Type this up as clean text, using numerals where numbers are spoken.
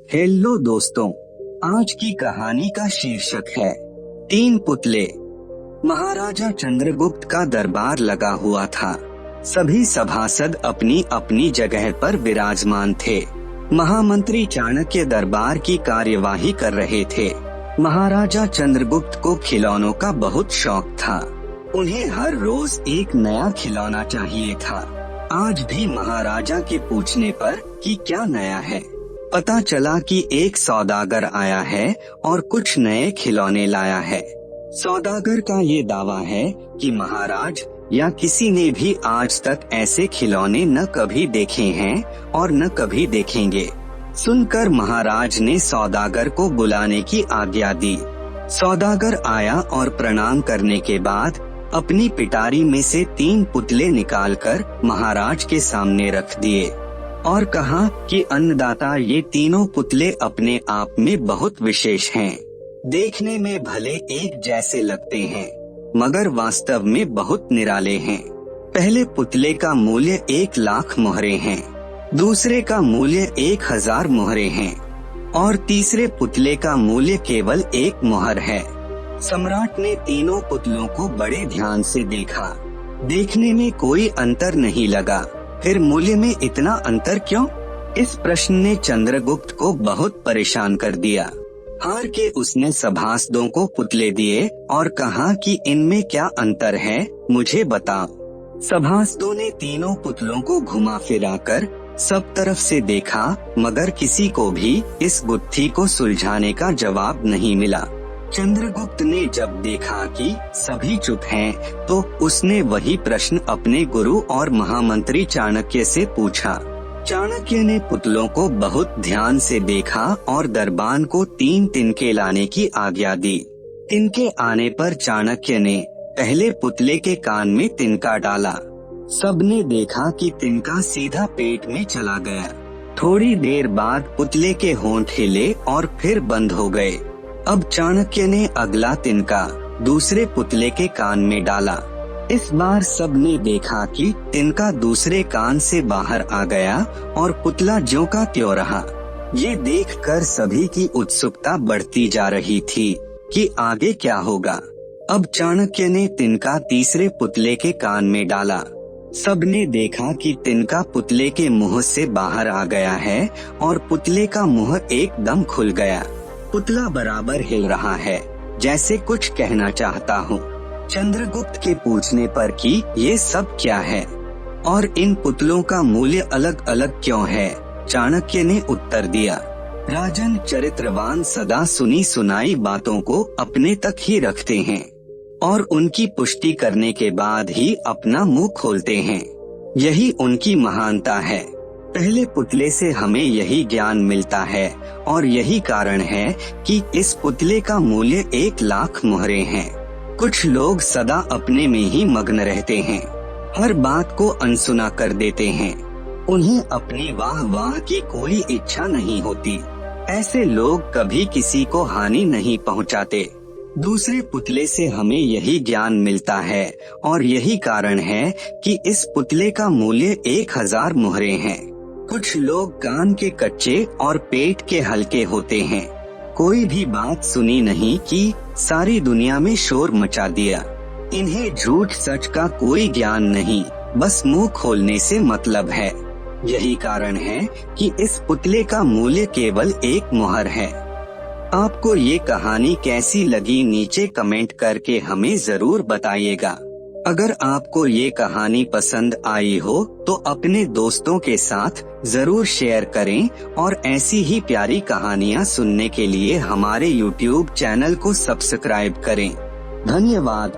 Hello दोस्तों, आज की कहानी का शीर्षक है 3 पुतले। महाराजा चंद्रगुप्त का दरबार लगा हुआ था। सभी सभासद अपनी अपनी जगह पर विराजमान थे। महामंत्री चाणक्य दरबार की कार्यवाही कर रहे थे। महाराजा चंद्रगुप्त को खिलौनों का बहुत शौक था। उन्हें हर रोज एक नया खिलौना चाहिए था। आज भी महाराजा के पूछने पर कि क्या नया है, पता चला कि एक सौदागर आया है और कुछ नए खिलौने लाया है। सौदागर का ये दावा है कि महाराज या किसी ने भी आज तक ऐसे खिलौने न कभी देखे हैं और न कभी देखेंगे। सुनकर महाराज ने सौदागर को बुलाने की आज्ञा दी। सौदागर आया और प्रणाम करने के बाद अपनी पिटारी में से 3 पुतले निकालकर महाराज के सामने रख दिए और कहा कि अन्नदाता, ये तीनों पुतले अपने आप में बहुत विशेष हैं। देखने में भले एक जैसे लगते हैं, मगर वास्तव में बहुत निराले हैं। पहले पुतले का मूल्य 1 लाख मोहरे हैं, दूसरे का मूल्य 1000 मोहरे हैं और तीसरे पुतले का मूल्य केवल 1 मोहर है। सम्राट ने तीनों पुतलों को बड़े ध्यान से देखा। देखने में कोई अंतर नहीं लगा, फिर मूल्य में इतना अंतर क्यों? इस प्रश्न ने चंद्रगुप्त को बहुत परेशान कर दिया। हार के उसने सभासदों को पुतले दिए और कहा कि इनमें क्या अंतर है, मुझे बताओ। सभासदों ने तीनों पुतलों को घुमा फिराकर सब तरफ से देखा, मगर किसी को भी इस गुत्थी को सुलझाने का जवाब नहीं मिला। चंद्रगुप्त ने जब देखा कि सभी चुप हैं, तो उसने वही प्रश्न अपने गुरु और महामंत्री चाणक्य से पूछा। चाणक्य ने पुतलों को बहुत ध्यान से देखा और दरबान को 3 तिनके लाने की आज्ञा दी। तिनके आने पर चाणक्य ने पहले पुतले के कान में तिनका डाला। सबने देखा कि तिनका सीधा पेट में चला गया। थोड़ी देर बाद पुतले के होंठ हिले और फिर बंद हो गए। अब चाणक्य ने अगला तिनका दूसरे पुतले के कान में डाला। इस बार सबने देखा कि तिनका दूसरे कान से बाहर आ गया और पुतला ज्यों का त्यों रहा। ये देखकर सभी की उत्सुकता बढ़ती जा रही थी कि आगे क्या होगा। अब चाणक्य ने तिनका तीसरे पुतले के कान में डाला। सबने देखा कि तिनका पुतले के मुंह से बाहर आ गया है और पुतले का मुंह एकदम खुल गया। पुतला बराबर हिल रहा है, जैसे कुछ कहना चाहता हूँ। चंद्रगुप्त के पूछने पर कि ये सब क्या है और इन पुतलों का मूल्य अलग अलग क्यों है, चाणक्य ने उत्तर दिया, राजन, चरित्रवान सदा सुनी सुनाई बातों को अपने तक ही रखते हैं और उनकी पुष्टि करने के बाद ही अपना मुंह खोलते हैं। यही उनकी महानता है। पहले पुतले से हमें यही ज्ञान मिलता है और यही कारण है कि इस पुतले का मूल्य 1 लाख मोहरे हैं। कुछ लोग सदा अपने में ही मग्न रहते हैं, हर बात को अनसुना कर देते हैं। उन्हें अपनी वाह वाह की कोई इच्छा नहीं होती। ऐसे लोग कभी किसी को हानि नहीं पहुंचाते। दूसरे पुतले से हमें यही ज्ञान मिलता है और यही कारण है कि इस पुतले का मूल्य 1000 मोहरे हैं। कुछ लोग कान के कच्चे और पेट के हल्के होते हैं। कोई भी बात सुनी नहीं कि सारी दुनिया में शोर मचा दिया। इन्हें झूठ सच का कोई ज्ञान नहीं, बस मुंह खोलने से मतलब है। यही कारण है कि इस पुतले का मूल्य केवल 1 मोहर है। आपको ये कहानी कैसी लगी, नीचे कमेंट करके हमें जरूर बताइएगा। अगर आपको ये कहानी पसंद आई हो तो अपने दोस्तों के साथ जरूर शेयर करें और ऐसी ही प्यारी कहानियाँ सुनने के लिए हमारे YouTube चैनल को सब्सक्राइब करें। धन्यवाद।